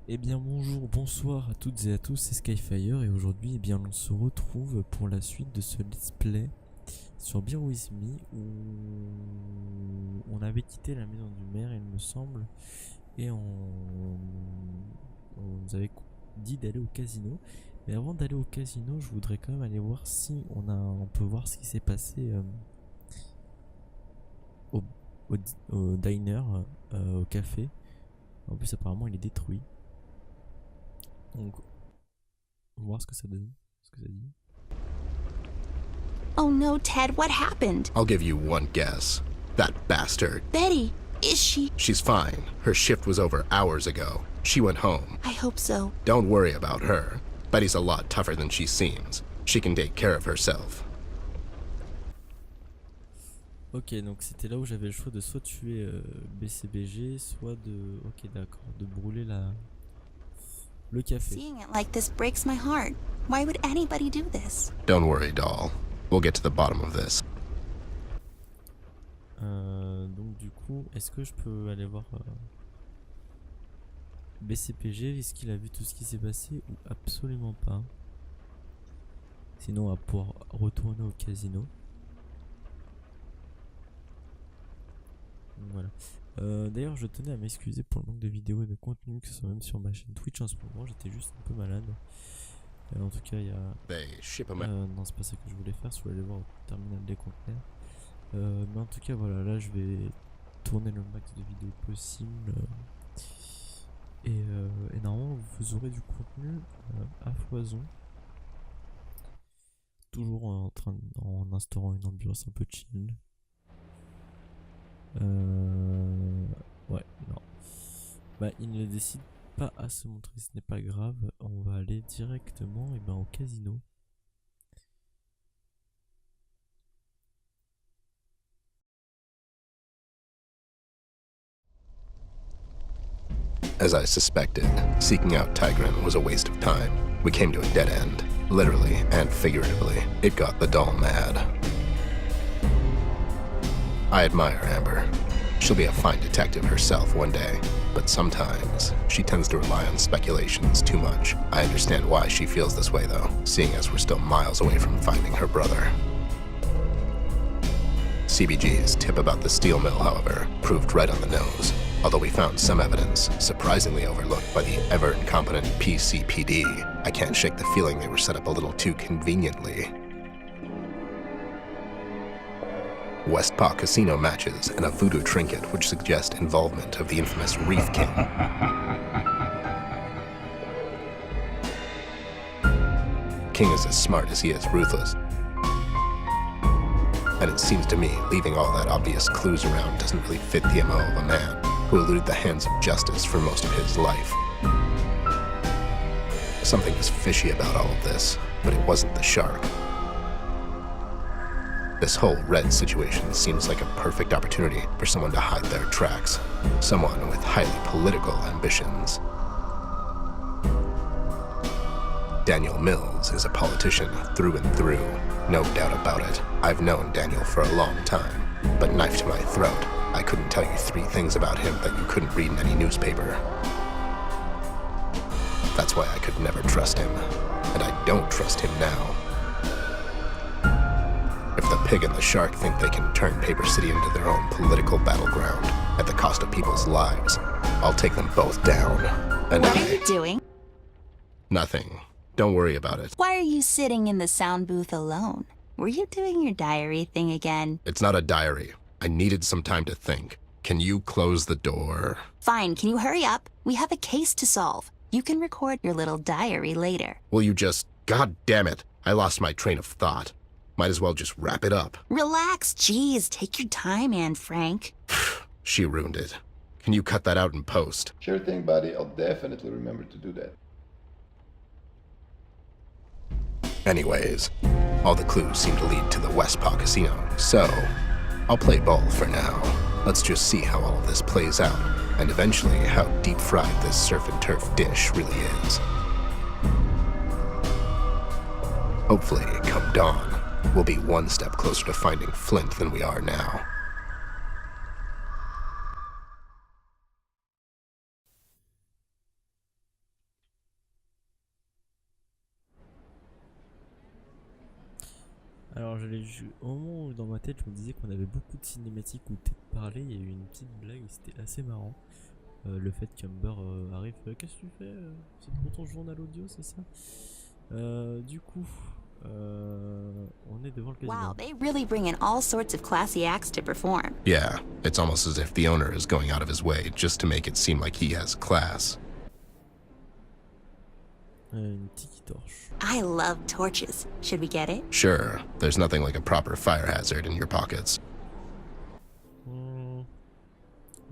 Eh bien bonjour, bonsoir à toutes et à tous, c'est Skyfire et aujourd'hui on se retrouve pour la suite de ce let's play sur Bear With Me où on avait quitté la maison du maire il me semble et on nous avait dit d'aller au casino. Mais avant d'aller au casino, je voudrais quand même aller voir si on peut voir ce qui s'est passé au, au diner, au café. En plus apparemment il est détruit. Donc on va voir ce que ça donne, ce que ça dit. Oh no, Ted, what happened? I'll give you one guess. That bastard. Betty, is she? She's fine. Her shift was over hours ago. She went home. I hope so. Don't worry about her. Betty's a lot tougher than she seems. She can take care of herself. Ok, donc c'était là où j'avais le choix de soit tuer BCBG, soit de... Ok, d'accord, de brûler le café. Seeing it like this breaks my heart. Why would anybody do this? Don't worry, doll. We'll get to the bottom of this. Donc du coup, est-ce que je peux aller voir BCPG? Est-ce qu'il a vu tout ce qui s'est passé ou absolument pas? Sinon on va pouvoir retourner au casino. Donc, voilà. D'ailleurs je tenais à m'excuser pour le manque de vidéos et de contenu, que ce soit même sur ma chaîne Twitch en ce moment. J'étais juste un peu malade. En tout cas il y a... non, c'est pas ça que je voulais faire. Je voulais aller voir au terminal des conteneurs. Mais en tout cas voilà, là je vais tourner le max de vidéos possible. Et normalement vous aurez du contenu à foison. Toujours en instaurant une ambiance un peu chill. Ouais, non. Bah, il ne décide pas à se montrer, ce n'est pas grave. On va aller directement au casino. As I suspected, seeking out Tigran was a waste of time. We came to a dead end, literally and figuratively. It got the doll mad. I admire Amber. She'll be a fine detective herself one day, but sometimes she tends to rely on speculations too much. I understand why she feels this way, though, seeing as we're still miles away from finding her brother. CBG's tip about the steel mill, however, proved right on the nose, although we found some evidence, surprisingly overlooked by the ever-incompetent PCPD. I can't shake the feeling they were set up a little too conveniently. Westpaw casino matches and a voodoo trinket which suggest involvement of the infamous Reef King. King is as smart as he is ruthless. And it seems to me leaving all that obvious clues around doesn't really fit the MO of a man who eluded the hands of justice for most of his life. Something was fishy about all of this, but it wasn't the shark. This whole Red situation seems like a perfect opportunity for someone to hide their tracks. Someone with highly political ambitions. Daniel Mills is a politician through and through, no doubt about it. I've known Daniel for a long time, but knife to my throat, I couldn't tell you 3 things about him that you couldn't read in any newspaper. That's why I could never trust him, and I don't trust him now. If the pig and the shark think they can turn Paper City into their own political battleground at the cost of people's lives, I'll take them both down. And What are you doing? Nothing. Don't worry about it. Why are you sitting in the sound booth alone? Were you doing your diary thing again? It's not a diary. I needed some time to think. Can you close the door? Fine, can you hurry up? We have a case to solve. You can record your little diary later. Will you just... God damn it. I lost my train of thought. Might as well just wrap it up. Relax, geez, take your time, Anne Frank. She ruined it. Can you cut that out in post? Sure thing, buddy. I'll definitely remember to do that. Anyways, all the clues seem to lead to the Westpaw Casino, so I'll play ball for now. Let's just see how all of this plays out, and eventually how deep-fried this surf and turf dish really is. Hopefully, come dawn, we'll be one step closer to finding Flint than we are now. Alors au moment où dans ma tête je me disais qu'on avait beaucoup de cinématiques où t'es parlé, il y a eu une petite blague et c'était assez marrant. Le fait qu'Amber arrive, qu'est-ce que tu fais c'est pour ton journal audio, c'est ça? Du coup, on est devant le casino. Wow, they really bring in all sorts of classy acts to perform. Yeah, it's almost as if the owner is going out of his way just to make it seem like he has class. Une tiki torche. I love torches. Should we get it? Sure, there's nothing like a proper fire hazard in your pockets.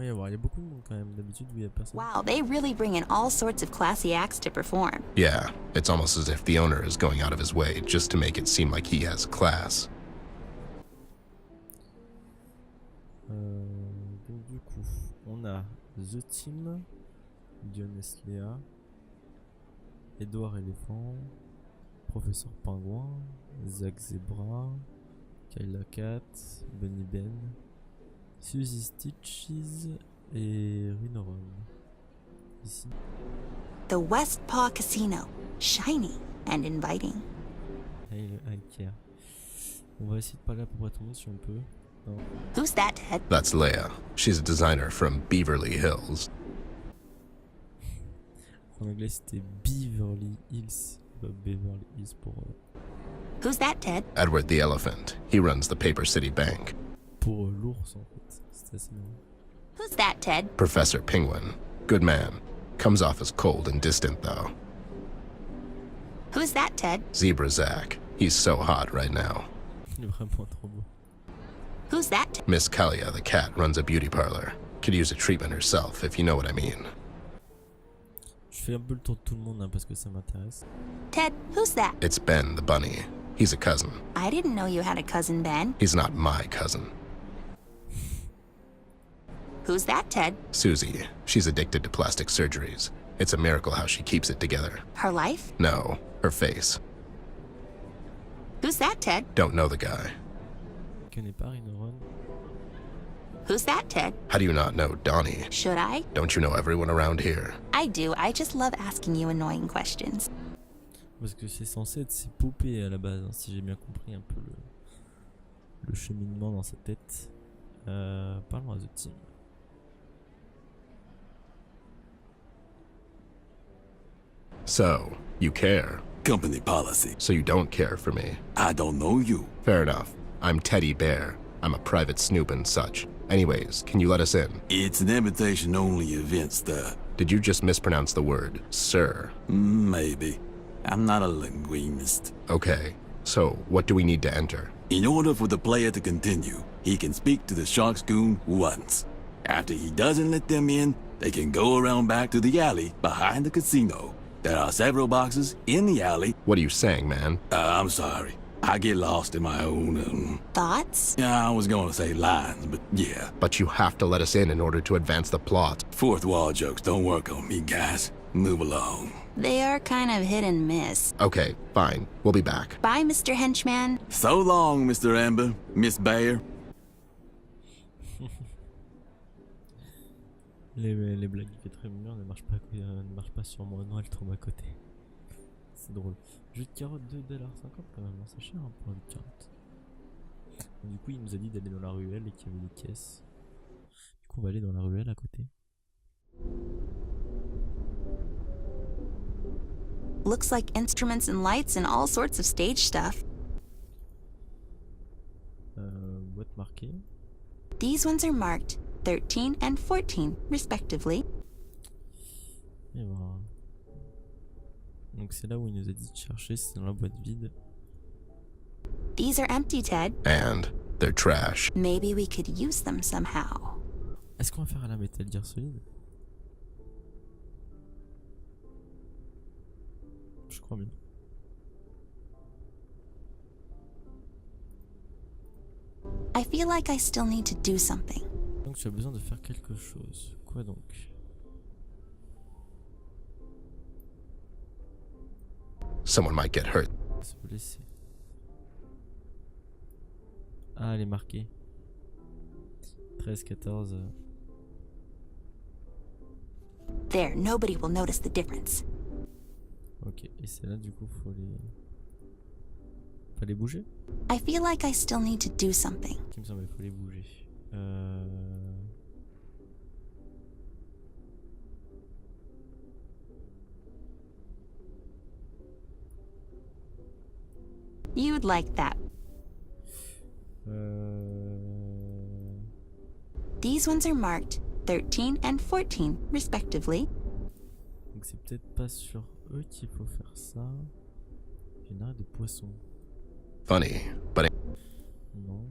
Il y a beaucoup de monde quand même. D'habitude, il y a personne. Wow, they really bring in all sorts of classy acts to perform. Yeah, it's almost as if the owner is going out of his way just to make it seem like he has class. Donc du coup, on a The Team, Dionys Léa, Edouard Éléphant, Professeur Pingouin, Zach Zebra, Kyla Cat, Bunny Ben, Suzy Stitches et Rhinoron. Ici. The West Paw Casino. Shiny and inviting. Ikea. On va essayer de parler à peu près tout le monde si on peut. Non. Who's that, Ted? That's Leia. She's a designer from Beverly Hills. En anglais c'était Beverly Hills. Beverly Hills pour... Who's that, Ted? Edward the Elephant. He runs the Paper City Bank. Pour l'ours en fait. C'est assez marrant. Who's that, Ted? Professor Penguin. Good man. Comes off as cold and distant, though. Who's that, Ted? Zebra Zach. He's so hot right now. Il est vraiment trop beau. Who's that, Ted? Miss Kalia the cat runs a beauty parlor. Could use a treatment herself, if you know what I mean. Je fais un peu le tour de tout le monde hein, parce que ça m'intéresse. Ted, who's that? It's Ben the bunny. He's a cousin. I didn't know you had a cousin, Ben. He's not my cousin. Who's that, Ted? Susie. She's addicted to plastic surgeries. It's a miracle how she keeps it together. Her life? No, her face. Who's that, Ted? Don't know the guy. Je connais pas Rhinoron. Who's that, Ted? How do you not know Donnie? Should I? Don't you know everyone around here? I do. I just love asking you annoying questions. Parce que c'est censé être ses poupées à la base, hein, si j'ai bien compris un peu le cheminement dans sa tête. Parlons à The Team. So, you care. Company policy. So you don't care for me. I don't know you. Fair enough. I'm Teddy Bear. I'm a private snoop and such. Anyways, can you let us in? It's an invitation-only event, sir. Did you just mispronounce the word, sir? Maybe. I'm not a linguist. Okay. So, what do we need to enter? In order for the player to continue, he can speak to the Shark's goon once. After he doesn't let them in, they can go around back to the alley behind the casino. There are several boxes in the alley. What are you saying, man? I'm sorry. I get lost in my own, Thoughts? Yeah, I was gonna say lines, but yeah. But you have to let us in order to advance the plot. Fourth wall jokes don't work on me, guys. Move along. They are kind of hit and miss. Okay, fine. We'll be back. Bye, Mr. Henchman. So long, Mr. Amber, Miss Bear. Les blagues qui fait très mûres ne marchent pas sur moi, non, elles tombent à côté. C'est drôle. Jus de carotte 2,50$ quand même, c'est cher hein, pour un jus de carotte. Donc, du coup, il nous a dit d'aller dans la ruelle et qu'il y avait des caisses. Du coup, on va aller dans la ruelle à côté. Looks like instruments and lights and all sorts of stage stuff. Boîte marquée. These ones are marked 13 and 14, respectively. Et voilà. Donc c'est là où il nous a dit de chercher, c'est dans la boîte vide. These are empty, Ted. And they're trash. Maybe we could use them somehow. Est-ce qu'on va faire à la Metal Gear Solid? Je crois bien. I feel like I still need to do something. Donc tu as besoin de faire quelque chose. Quoi donc? Someone might get hurt. Se blesser. Ah, elle est marquée. 13, 14. There, nobody will notice the difference. Ok, et c'est là du coup Fallait bouger? I feel like I still need to do something. Il me semble qu'il fallait bouger. You'd like that. These ones are marked 13 and 14, respectively. Donc c'est peut-être pas sur eux qu'il faut faire ça. Il y a une arête de poisson. Funny, but Non.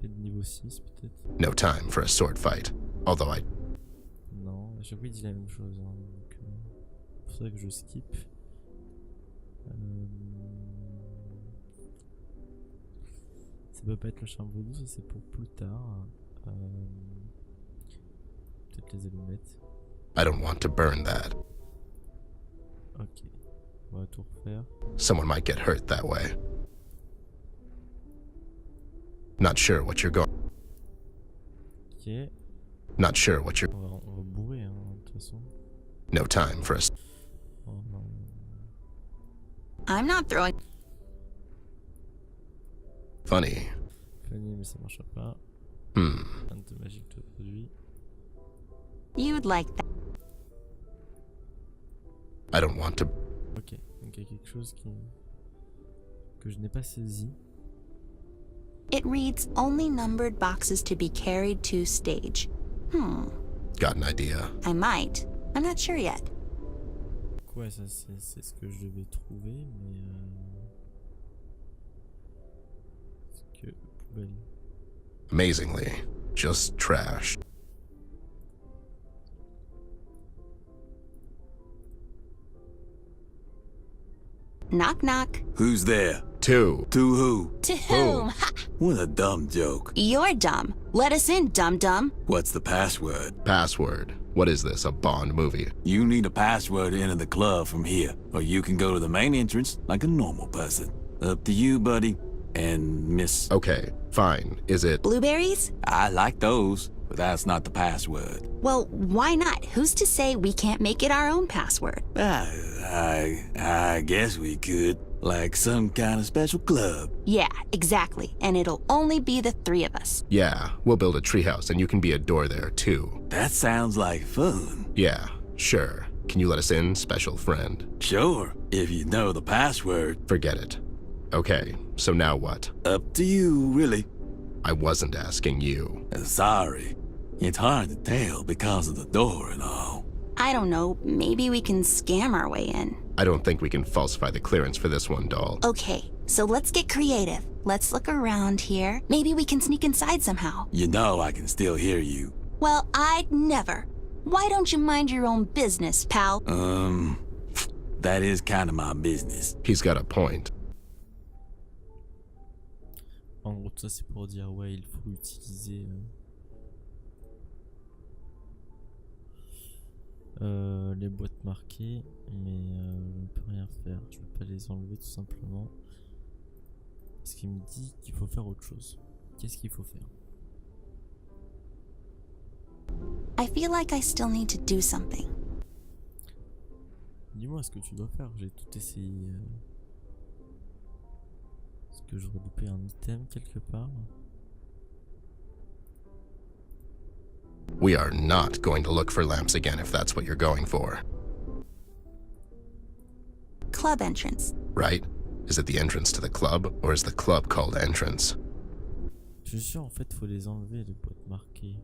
Peut-être niveau 6 peut-être. no time for a sword fight. Although I Non, à chaque fois il dit la même chose. Hein, donc, c'est pour ça que je skip. Ça peut pas être le charme vaudou, ça c'est pour plus tard. Peut-être les allumettes. I don't want to burn that. Ok, on va tout refaire. Someone might get hurt that way. Not sure what you're going. Ok, Not sure what you're. on va bourrer hein, de toute façon. No time for a. Oh, non. I'm not throwing. Funny. Funny, mais ça marche pas. Hmm. Un de magique de produit. You'd like that. I don't want to. Ok, donc il y a quelque chose que je n'ai pas saisi. It reads only numbered boxes to be carried to stage. Got an idea. I might. I'm not sure yet. Ouais, ça c'est ce que je devais trouver, mais c'est que poubelle. Amazingly, just trash. Knock knock. Who's there? Two. To who? To whom? Ha! What a dumb joke. You're dumb. Let us in, dum-dum. What's the password? Password. What is this, a Bond movie? You need a password to enter the club from here, or you can go to the main entrance like a normal person. Up to you, buddy. And Miss... Okay, fine. Is it. Blueberries? I like those, but that's not the password. Well, why not? Who's to say we can't make it our own password? I guess we could. Like some kind of special club. Yeah, exactly. And it'll only be the three of us. Yeah, we'll build a treehouse and you can be a door there too. That sounds like fun. Yeah, sure. Can you let us in, special friend? Sure, if you know the password. Forget it. Okay, so now what? Up to you, really. I wasn't asking you. Sorry. It's hard to tell because of the door and all. I don't know, maybe we can scam our way in. I don't think we can falsify the clearance for this one, doll. Okay, so let's get creative. Let's look around here. Maybe we can sneak inside somehow. You know I can still hear you. Well, I'd never. Why don't you mind your own business, pal? That is kind of my business. He's got a point. En gros, tout ça c'est pour dire ouais, il faut utiliser les boîtes marquées, mais je ne peux rien faire. Je ne peux pas les enlever tout simplement. Parce qu'il me dit qu'il faut faire autre chose. Qu'est-ce qu'il faut faire? I feel like I still need to do something. Dis-moi ce que tu dois faire. J'ai tout essayé. Est-ce que j'aurais loupé un item quelque part? We are not going to look for lamps again if that's what you're going for. Club entrance. Right? Is it the entrance to the club, or is the club called entrance? Je suis sûr en fait faut les enlever les boîtes marquées.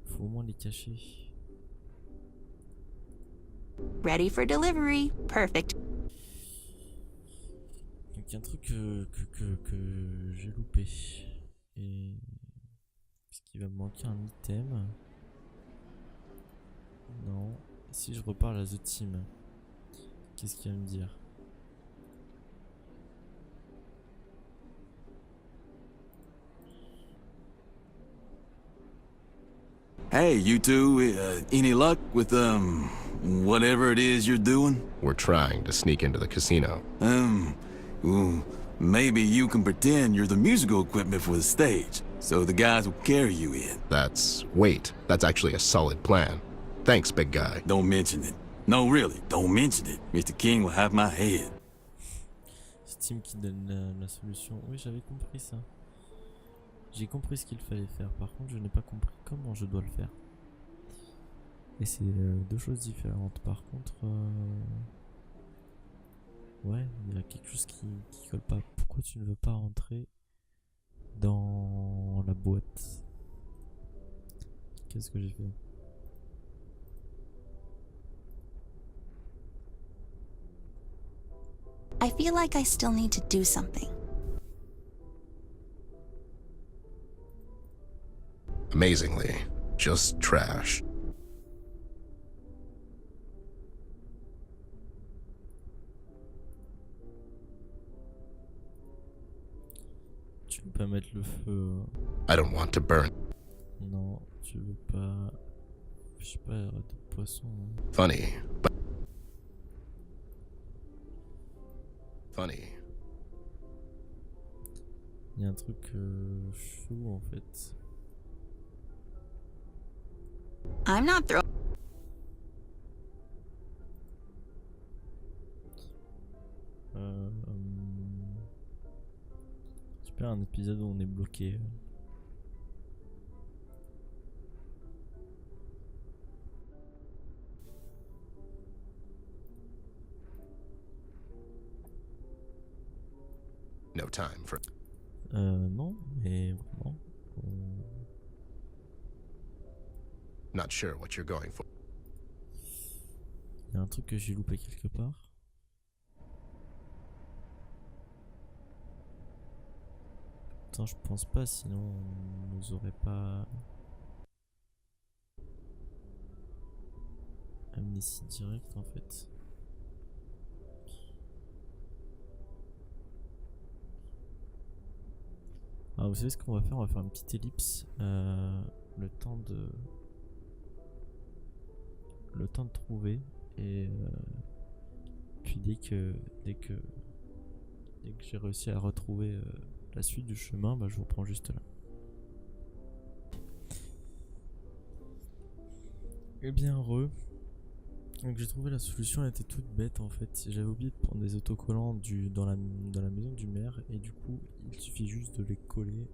Faut au moins les cacher. Ready for delivery. Perfect. Donc il y a un truc que j'ai loupé. Et... Est-ce qu'il va me manquer un item? Non. Et si je reparle à The Team, qu'est-ce qu'il va me dire? Hey, you two, any luck with, whatever it is you're doing? We're trying to sneak into the casino. Well, maybe you can pretend you're the musical equipment for the stage, so the guys will carry you in. Wait, that's actually a solid plan. Thanks, big guy. Don't mention it. No, really, don't mention it. Mr. King will have my head. C'est Tim qui donne la solution. Oui, j'avais compris ça. J'ai compris ce qu'il fallait faire. Par contre, je n'ai pas compris comment je dois le faire. Et c'est deux choses différentes. Par contre, ouais, il y a quelque chose qui colle pas. Pourquoi tu ne veux pas rentrer dans la boîte? Qu'est-ce que j'ai fait? I feel like I still need to do something. Amazingly, just trash. Tu veux pas mettre le feu? I don't want to burn. Non, tu veux pas. Je sais pas, de poisson. Hein. Funny, but funny. Il y a un truc chelou en fait. I'm not throwing. Super, un épisode où on est bloqué. No time for. Non, mais vraiment. Not sure what you're going for. Il y a un truc que j'ai loupé quelque part. Attends, je pense pas, sinon on nous aurait pas amnésie direct en fait. Alors vous savez ce qu'on va faire? On va faire une petite ellipse, le temps de trouver, et puis dès que j'ai réussi à retrouver la suite du chemin, bah, je vous reprends juste là. Et bien donc j'ai trouvé la solution, elle était toute bête en fait. J'avais oublié de prendre des autocollants dans la maison du maire, et du coup il suffit juste de les coller,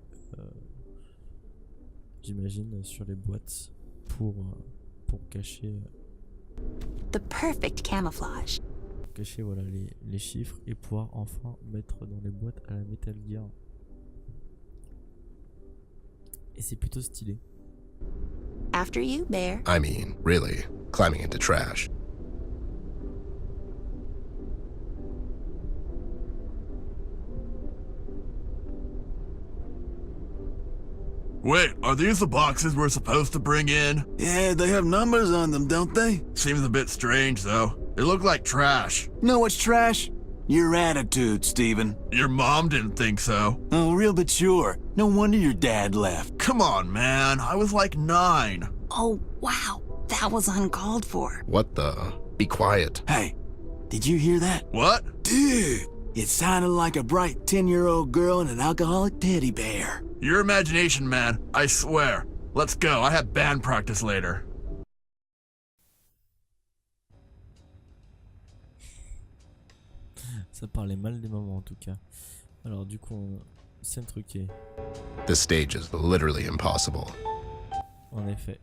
j'imagine, sur les boîtes pour cacher The perfect camouflage. voilà les chiffres, et pouvoir enfin mettre dans les boîtes à la Metal Gear. Et c'est plutôt stylé. After you, Bear. I mean, really, climbing into trash. Wait, are these the boxes we're supposed to bring in? Yeah, they have numbers on them, don't they? Seems a bit strange, though. They look like trash. Know what's trash? Your attitude, Stephen. Your mom didn't think so. Oh, real but sure. No wonder your dad left. Come on, man. I was like 9. Oh, wow. That was uncalled for. What the? Be quiet. Hey, did you hear that? What? Dude, it sounded like a bright 10-year-old girl and an alcoholic teddy bear. Your imagination, man. I swear. Let's go. I have band practice later. Ça parlait mal des moments en tout cas. Alors du coup, scène truquée. This stage is literally impossible. En effet.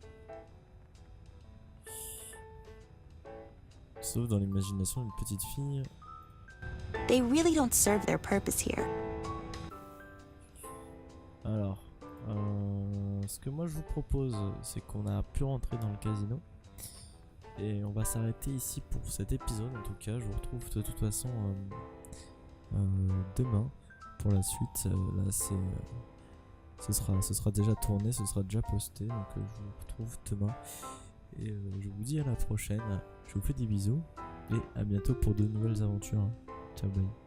Sauf dans l'imagination d'une petite fille. They really don't serve their purpose here. Alors, ce que moi je vous propose, c'est qu'on a pu rentrer dans le casino. Et on va s'arrêter ici pour cet épisode. En tout cas, je vous retrouve de toute façon demain pour la suite. Là, ce sera déjà tourné, ce sera déjà posté. Donc, je vous retrouve demain. Et je vous dis à la prochaine. Je vous fais des bisous. Et à bientôt pour de nouvelles aventures. Ciao, bye.